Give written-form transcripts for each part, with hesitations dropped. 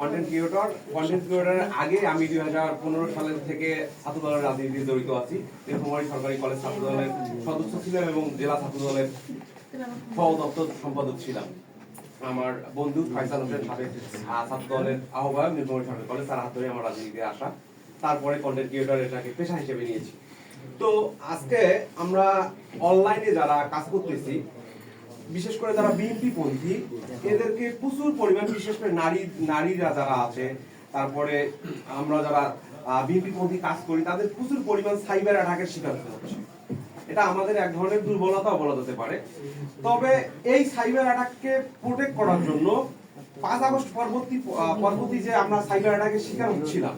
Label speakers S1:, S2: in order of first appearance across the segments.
S1: Content ক্রিয়েটরের আগে আমি 2015 সালের থেকে ছাত্র দলের রাজনীতিতে জড়িত আছি। নীলফামারী সরকারি কলেজ ছাত্র দলের সদস্য ছিলাম এবং জেলা ছাত্র দলের সহ দপ্তর সম্পাদক ছিলাম। আমার বন্ধু ফয়সাল হোসেন সাবেক ছাত্র দলের আহ্বায়ক নীলফামারী সরকারি কলেজ, তার হাত ধরে আমার রাজনীতিতে আসা। তারপরে কন্টেন্ট ক্রিয়েটর এটাকে পেশা হিসেবে নিয়েছি। তো আজকে আমরা অনলাইনে যারা কাজ করতেছি, বিশেষ করে যারা বিএনপি পন্থী, এদেরকে প্রচুর পরিমাণ, বিশেষ করে নারীরা যারা আছে, তারপরে আমরা যারা বিএনপি পন্থী কাজ করি, তাদের প্রচুর পরিমাণ সাইবার অ্যাটাকের শিকার হতে হচ্ছে। এটা আমাদের এক ধরনের দুর্বলতাও বলা যেতে পারে। তবে এই সাইবার অ্যাটাককে প্রোটেক্ট করার জন্য 5 আগস্ট পরবর্তী যে আমরা সাইবার অ্যাটাকের শিকার হচ্ছিলাম,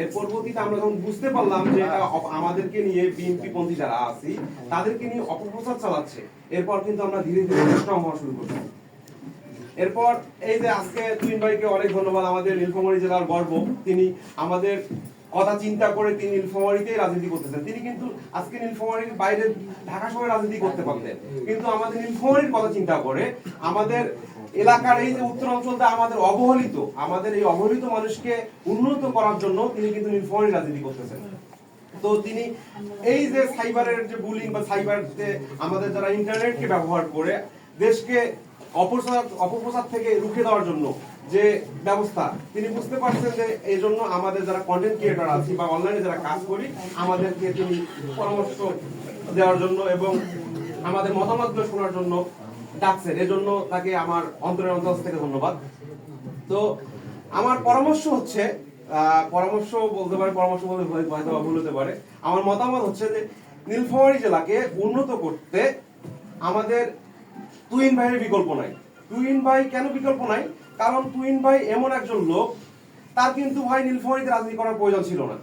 S1: এর পরবর্তীতে আমরা যখন বুঝতে পারলাম যে এটা আমাদেরকে নিয়ে, বিএনপি পন্থী যারা আছি তাদেরকে নিয়ে অপপ্রচার চালাচ্ছে, এরপর কিন্তু আমরা ধীরে ধীরে স্ট্রং হওয়া শুরু করছি। এরপর এই যে আজকে তুহিন ভাইকে অনেক ধন্যবাদ, আমাদের নীলফামারী জেলার গর্ব। তিনি আমাদের কথা চিন্তা করে তিনি নীলফামারীতেই রাজনীতি করতেছেন। তিনি কিন্তু আজকে নীলফামারীর বাইরে ঢাকা শহরে রাজনীতি করতে পারতেন, কিন্তু আমাদের নীলফামারীর কথা চিন্তা করে আমাদের এলাকার এই যে উত্তর অঞ্চলটা আমাদের অবহেলিত, আমাদের এই অবহেলিত মানুষকে উন্নত করার জন্য তিনি কিন্তু নীলফামারী রাজনীতি করতেছেন। তো তিনি এই যে সাইবারের যে বুলিং বা সাইবার যে আমাদের যারা ইন্টারনেটকে ব্যবহার করে দেশকে অপপ্রচার থেকে রুখে দেওয়ার জন্য যে ব্যবস্থা, তিনি বুঝতে পারছেন যে এই জন্য আমাদের যারা কন্টেন্ট ক্রিয়েটর আছি বা অনলাইনে যারা কাজ করি, আমাদেরকে তিনি পরামর্শ দেওয়ার জন্য এবং আমাদের মতামতগুলো শোনার জন্য ডাকছেন। এজন্য তাকে আমার অন্তরের অন্তর থেকে ধন্যবাদ। তো আমার পরামর্শ হচ্ছে, পরামর্শ বলতে পারে, পরামর্শ বলতে হয়তো ভুল হতে পারে, আমার মতামত হচ্ছে যে নীলফামারী জেলাকে উন্নত করতে আমাদের তুহিন ভাইয়ের বিকল্প নাই। তুহিন ভাই কেন বিকল্প নাই? কারণ তুহিন ভাই এমন একজন লোক, তার কিন্তু ভাই নীলফামারীতে রাজনীতি করার প্রয়োজন ছিল না।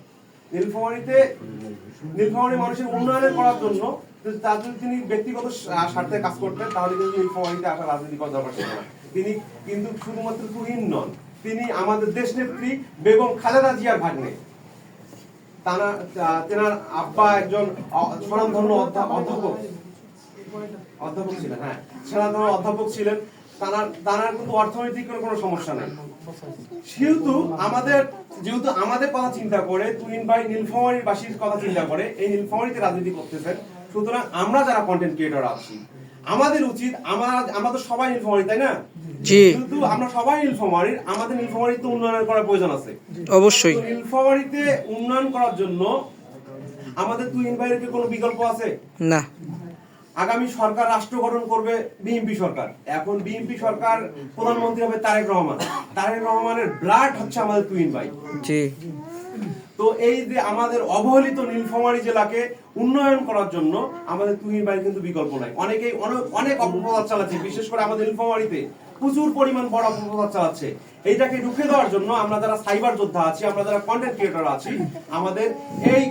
S1: নীলফামারী মানুষের উন্নয়নের করার জন্য তার যদি তিনি ব্যক্তিগত স্বার্থে কাজ করতেন, তাহলে কিন্তু নীলফামারীতে আসা রাজনীতি করার দরকার ছিল না। তিনি কিন্তু শুধুমাত্র তুহিন নন, তিনি আমাদের দেশ নেত্রী বেগম খালেদা জিয়ার ভাগ্নে। তেনার আব্বা একজন স্বনামধন্য অধ্যাপক ছিলেন, হ্যাঁ, স্বনামধন্য অধ্যাপক ছিলেন। তার কিন্তু অর্থনৈতিক কোনো সমস্যা নাই। যেহেতু আমাদের কথা চিন্তা করে তুহিন ভাই নীলফামারীর বাসীর কথা চিন্তা করে এই নীলফামারীতে রাজনীতি করতেছেন। সুতরাং আমরা যারা কন্টেন্ট ক্রিয়েটর আছি, আমাদের উচিত, আমরা তো সবাই নীলফামারী, তাই না? কিন্তু আমরা সবাই নীলফামারীর, আমাদের নীলফামারীতে উন্নয়ন করার প্রয়োজন আছে অবশ্যই। নীলফামারীতে উন্নয়ন করার জন্য আমাদের তুহিন ভাইয়ের কি কোনো বিকল্প আছে? না। আগামী সরকার রাষ্ট্র গঠন করবে বিএনপি সরকার। এখন বিএনপি সরকার প্রধানমন্ত্রী হবে তারেক রহমান। তারেক রহমানের ব্লাড হচ্ছে আমাদের তুহিন ভাই। জি। তো এই যে আমাদের অবহেলিত নীলফামারী জেলাকে উন্নয়ন করার জন্য আমাদের তুহিন ভাই কিন্তু বিকল্প নাই। অনেকেই অনেক অপপ্রচার চালাচ্ছে, বিশেষ করে আমাদের নীলফামারীতে প্রচুর পরিমাণ বড় অপপ্রচার চালাচ্ছে। এইটাকে রুখে দেওয়ার জন্য আমরা যারা সাইবার যোদ্ধা আছি, আমরা যারা কন্টেন্ট ক্রিয়েটর আছি, আমাদের এই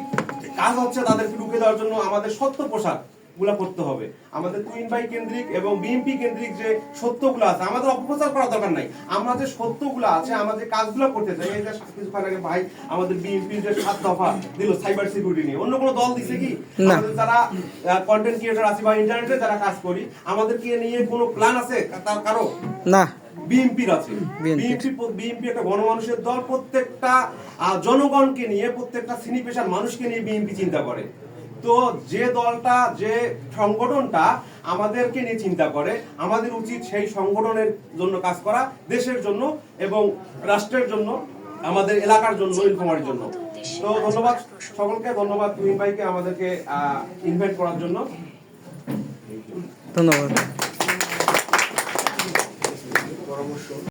S1: কাজ হচ্ছে তাদেরকে রুখে দেওয়ার জন্য আমাদের সত্য প্রসার গুলা করতে হবে। আমাদের তুহিন ভাই কেন্দ্রিক এবং বিএনপি কেন্দ্রিক যে সত্যগুলো আছে, আমাদের অপপ্রচার করার দরকার নাই। আমরা যে সত্যগুলো আছে, আমাদের কাজগুলো করতে চাই। এই যে কিছুক্ষণ আগে ভাই আমাদের বিএনপির যে 7 দফা দিল সাইবার সিকিউরিটি নিয়ে, অন্য কোনো দল দিছে কি? আমাদের যারা কন্টেন্ট ক্রিয়েটর আছে বা ইন্টারনেটে যারা কাজ করি, আমাদেরকে নিয়ে কোনো প্ল্যান আছে কারো? না। বিএনপির আছে। বিএনপি একটা গণমানুষের দল, প্রত্যেকটা জনগণকে নিয়ে, প্রত্যেকটা শ্রেণী পেশার মানুষকে নিয়ে বিএনপি চিন্তা করে। তো যে দলটা, যে সংগঠনটা আমাদেরকে নিয়ে চিন্তা করে, আমাদের উচিত সেই সংগঠনের জন্য কাজ করা, দেশের জন্য এবং রাষ্ট্রের জন্য, আমাদের এলাকার জন্য, নীলফামারীর জন্য। তো ধন্যবাদ সকলকে, ধন্যবাদ তুহিন ভাইকে আমাদেরকে ইনভাইট করার জন্য। ধন্যবাদ।